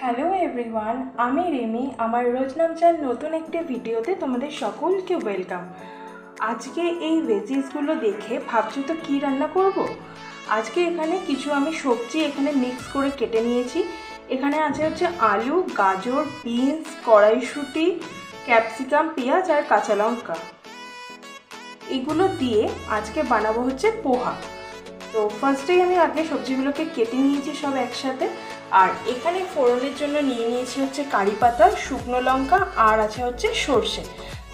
Hello everyone, আমি রিমি। আমার রোজনামচার নতুন একটি ভিডিওতে তোমাদের সকলকে ওয়েলকাম। আজকে এই ভেজিসগুলো দেখে ভাবছো তো কী রান্না করব। আজকে এখানে কিছু আমি সবজি এখানে মিক্স করে কেটে নিয়েছি। এখানে আছে হচ্ছে আলু, গাজর, বিনস, কড়াইশুঁটি, ক্যাপসিকাম, পেঁয়াজ আর কাঁচা লঙ্কা। এগুলো দিয়ে আজকে বানাবো হচ্ছে পোহা। তো ফার্স্টেই আমি আগে সবজিগুলোকে কেটে নিয়েছি সব একসাথে। আর এখানে ফোড়নের জন্য নিয়ে নিয়েছি হচ্ছে কারি পাতা, শুকনো লঙ্কা আর আছে হচ্ছে সর্ষে।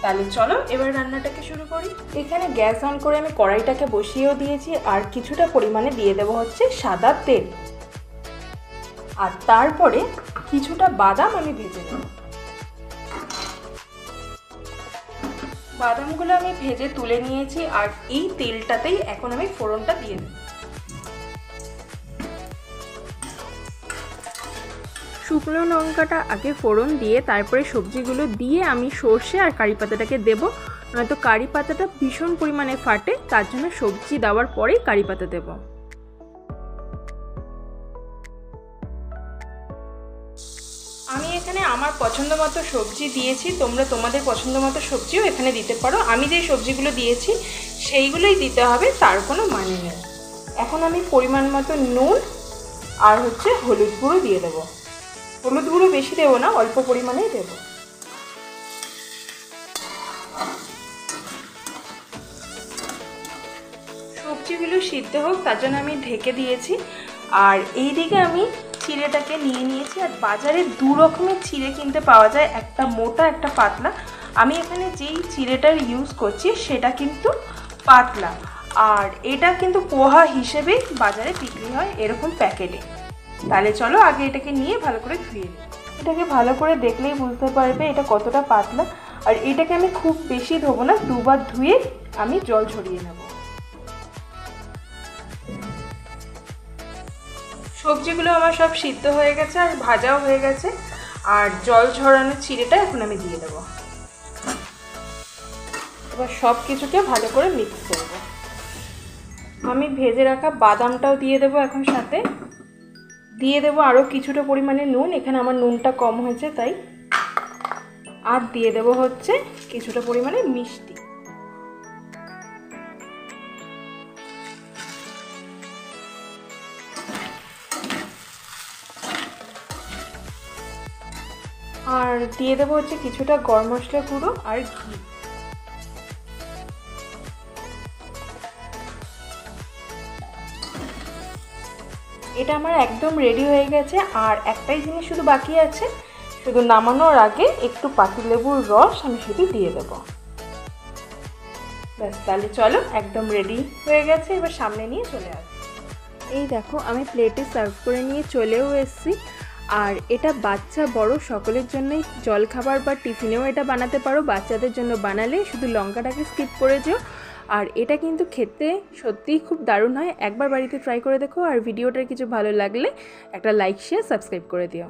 তাহলে চলো এবার রান্নাটাকে শুরু করি। এখানে গ্যাস অন করে আমি কড়াইটাকে বসিয়েও দিয়েছি আর কিছুটা পরিমাণে দিয়ে দেবো হচ্ছে সাদা তেল। আর তারপরে কিছুটা বাদাম আমি ভেজে নেব। বাদামগুলো আমি ভেজে তুলে নিয়েছি আর এই তেলটাতেই এখন আমি ফোড়নটা দিয়ে দেব। শুকনো লঙ্কাটা আগে ফোড়ন দিয়ে তারপরে সবজিগুলো দিয়ে আমি সর্ষে আর কারি পাতাটাকে দেবো, নয়তো কারি পাতাটা ভীষণ পরিমাণে ফাটে, তার জন্য সবজি দেওয়ার পরেই কারি পাতা দেবো। আমি এখানে আমার পছন্দ মতো সবজি দিয়েছি, তোমরা তোমাদের পছন্দ মতো সবজিও এখানে দিতে পারো। আমি যে সবজিগুলো দিয়েছি সেইগুলোই দিতে হবে, তার কোনো মানে নেই। এখন আমি পরিমাণ মতো নুন আর হচ্ছে হলুদ গুঁড়ো দিয়ে দেবো। হলুদ গুঁড়ো বেশি দেবো না, অল্প পরিমাণেই দেবো। সবজিগুলো সিদ্ধ হোক তার জন্য আমি ঢেকে দিয়েছি। আর এই দিকে আমি চিড়েটাকে নিয়ে নিয়েছি। আর বাজারে দু রকমের চিড়ে কিনতে পাওয়া যায়, একটা মোটা একটা পাতলা। আমি এখানে যেই চিড়েটার ইউজ করছি সেটা কিন্তু পাতলা। আর এটা কিন্তু পোহা হিসেবে বাজারে বিক্রি হয় এরকম প্যাকেটে। তাহলে চলো আগে এটাকে নিয়ে ভালো করে ধুয়ে নিই। এটাকে ভালো করে দেখলেই বুঝতে পারবে এটা কতটা পাতলা। আর এটাকে আমি খুব বেশি ধোবো না, দুবার ধুয়ে আমি জল ঝরিয়ে নেব। সবজিগুলো আমার সব সিদ্ধ হয়ে গেছে আর ভাজাও হয়ে গেছে। আর জল ঝরানো চিড়েটা এখন আমি দিয়ে দেবো। এবার সব কিছুকে ভালো করে মিক্স করব। আমি ভেজে রাখা বাদামটাও দিয়ে দেবো এখন, সাথে দিয়ে দেবো আরও কিছুটা পরিমাণে নুন। এখানে আমার নুনটা কম হয়েছে তাই। আর দিয়ে দেবো হচ্ছে কিছুটা পরিমাণে মিষ্টি। আর দিয়ে দেবো হচ্ছে কিছুটা গরম মশলা গুঁড়ো আর ঘি। এটা আমার একদম রেডি হয়ে গেছে। আর একটাই জিনিস শুধু বাকি আছে, শুধু নামানোর আগে একটু পাতিলেবুর রস আমি শুধু দিয়ে দেবো। ব্যাস, তাহলে চলো একদম রেডি হয়ে গেছে। এবার সামনে নিয়ে চলে আসি। এই দেখো আমি প্লেটে সার্ভ করে নিয়ে চলেও এসেছি। আর এটা বাচ্চা বড় সকলের জন্যই জলখাবার বা টিফিনেও এটা বানাতে পারো। বাচ্চাদের জন্য বানালে শুধু লঙ্কাটাকে স্কিপ করে যেও। আর এটা কিন্তু খেতে সত্যিই খুব দারুণ হয়, একবার বাড়িতে ট্রাই করে দেখো। আর ভিডিওটার কিছু ভালো লাগলে একটা লাইক, শেয়ার, সাবস্ক্রাইব করে দিও।